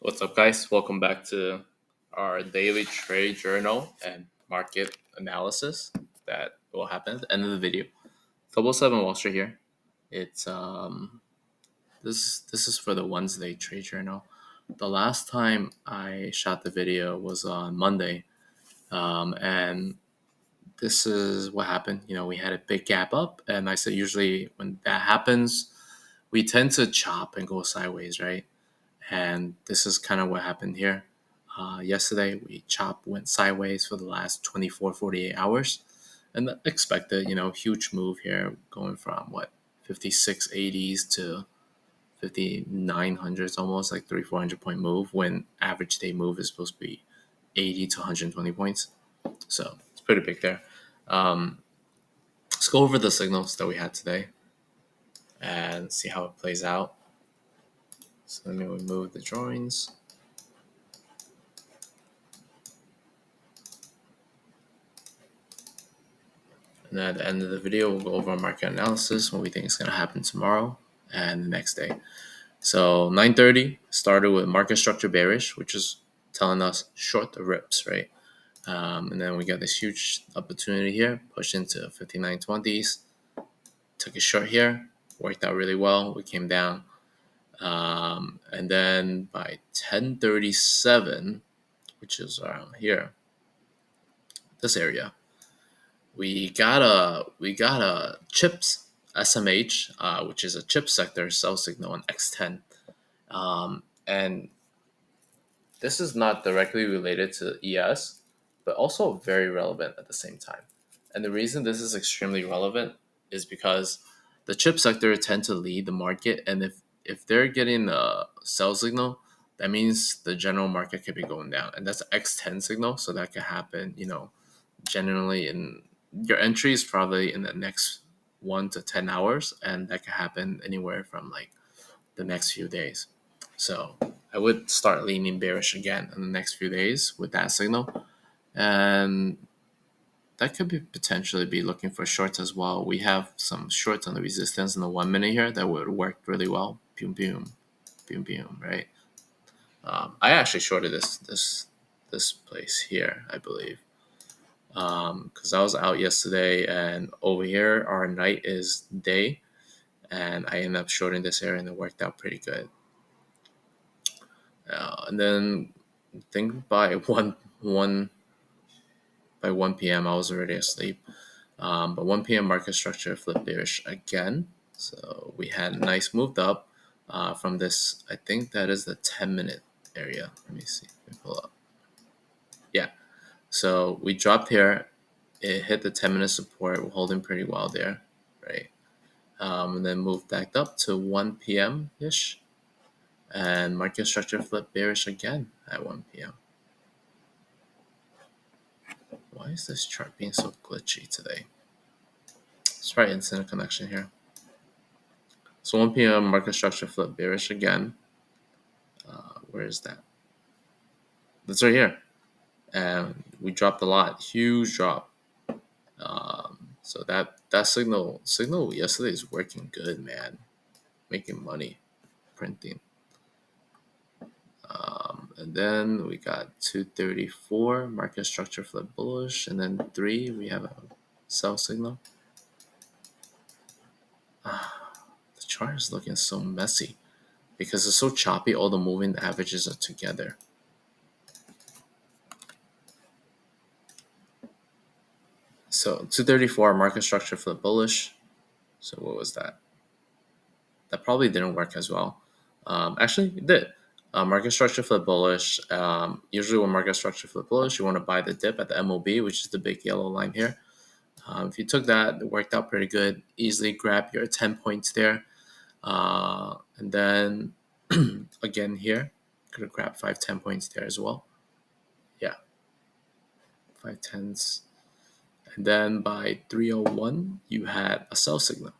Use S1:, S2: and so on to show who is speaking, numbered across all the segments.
S1: What's up, guys? Welcome back to our daily trade journal and market analysis that will happen at the end of the video. 007 Wall Street here. It's this is for the Wednesday trade journal. The last time I shot the video was on Monday, and this is what happened. We had a big gap up, and I said usually when that happens, we tend to chop and go sideways, right? And this is kind of what happened here. Yesterday, we went sideways for the last 24, 48 hours. And expected, huge move here going from 5680s to 5900s, almost like 400 point move when average day move is supposed to be 80 to 120 points. So it's pretty big there. Let's go over the signals that we had today and see how it plays out. So let me remove the drawings. And then at the end of the video, we'll go over market analysis, what we think is going to happen tomorrow and the next day. So 9:30 started with market structure bearish, which is telling us short the rips, right? And then we got this huge opportunity here, pushed into 5920s, took a short here, worked out really well. We came down. And then by 10:37, which is around here, this area, we got a chips SMH, which is a chip sector sell signal on X10, and this is not directly related to ES, but also very relevant at the same time. And the reason this is extremely relevant is because the chip sector tend to lead the market, and if they're getting a sell signal, that means the general market could be going down, and that's an X10 signal, so that could happen, generally in your entry is probably in the next 1 to 10 hours, and that can happen anywhere from like the next few days. So I would start leaning bearish again in the next few days with that signal, and that could be potentially be looking for shorts as well. We have some shorts on the resistance in the 1 minute here that would work really well. Boom, boom, boom, boom. Right. I actually shorted this place here, I believe. Because I was out yesterday, and over here our night is day, and I ended up shorting this area, and it worked out pretty good. And then I think by 1 p.m. I was already asleep. But 1 p.m. market structure flipped bearish again, so we had a nice moved up from this. I think that is the 10-minute area. Let me see. Let me pull up. Yeah. So we dropped here. It hit the 10-minute support. We're holding pretty well there, right? And then moved back up to 1 p.m.-ish. And market structure flipped bearish again at 1 p.m. Why is this chart being so glitchy today? Let's try instant connection here. So 1 p.m. market structure flipped bearish again. Where is that? That's right here. And we dropped a lot. Huge drop. So that signal yesterday is working good, man. Making money, printing. And then we got 234 market structure flip bullish, and then 3 we have a sell signal. The chart is looking so messy because it's so choppy. All the moving averages are together. So 234 market structure flip bullish. So what was that? That probably didn't work as well. Actually, it did. Market structure flip bullish. Usually when market structure flip bullish, you want to buy the dip at the MOB, which is the big yellow line here. If you took that, it worked out pretty good. Easily grab your 10 points there. And then again here, could have grabbed 5-10 points there as well. Yeah, 5-10s. And then by 301, you had a sell signal.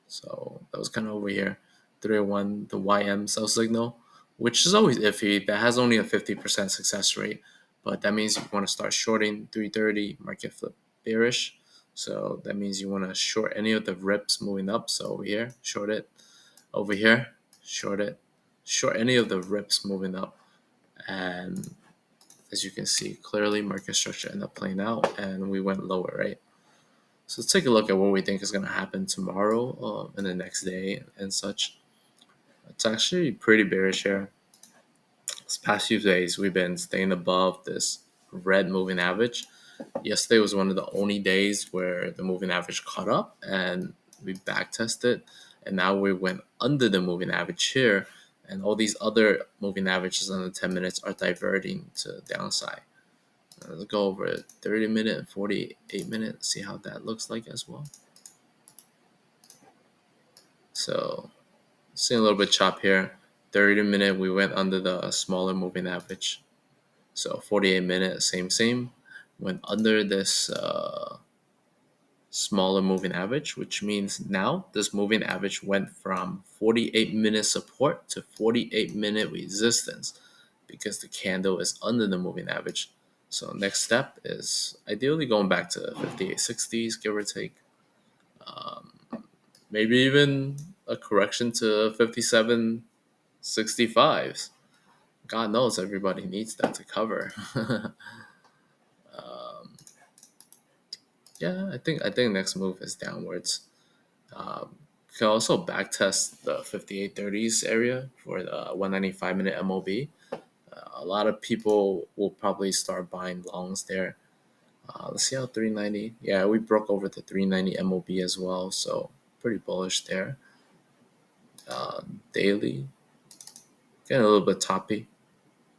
S1: So that was kind of over here. 301, the YM sell signal, which is always iffy. That has only a 50% success rate, but that means you want to start shorting 330, market flip bearish. So that means you want to short any of the rips moving up. So over here, short it. Over here, short it. Short any of the rips moving up. And as you can see, clearly market structure ended up playing out and we went lower, right? So let's take a look at what we think is going to happen tomorrow and the next day and such. It's actually pretty bearish here. This past few days, we've been staying above this red moving average. Yesterday was one of the only days where the moving average caught up and we back tested. And now we went under the moving average here. And all these other moving averages on the 10 minutes are diverting to the downside. Let's go over 30 minute and 48 minute, see how that looks like as well. So, seeing a little bit chop here. 30 minute, we went under the smaller moving average. So 48 minute, same. Went under this smaller moving average, which means now this moving average went from 48 minute support to 48 minute resistance because the candle is under the moving average. So next step is ideally going back to 5860s, give or take. Maybe even a correction to 5765s. God knows everybody needs that to cover. Yeah, I think next move is downwards. You can also backtest the 5830s area for the 195 minute MOB. A lot of people will probably start buying longs there. Let's see how 390. Yeah, we broke over the 390 MOB as well, so pretty bullish there. Daily, getting a little bit toppy.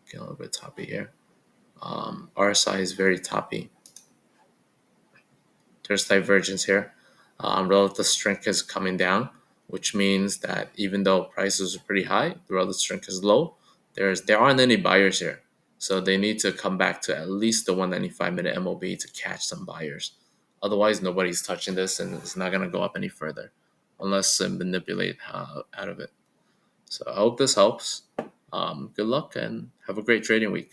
S1: Getting a little bit toppy here. RSI is very toppy. There's divergence here. Relative strength is coming down, which means that even though prices are pretty high, the relative strength is low. There aren't any buyers here, so they need to come back to at least the 195 minute MOB to catch some buyers. Otherwise, nobody's touching this, and it's not gonna go up any further, unless they manipulate out of it. So I hope this helps. Good luck and have a great trading week.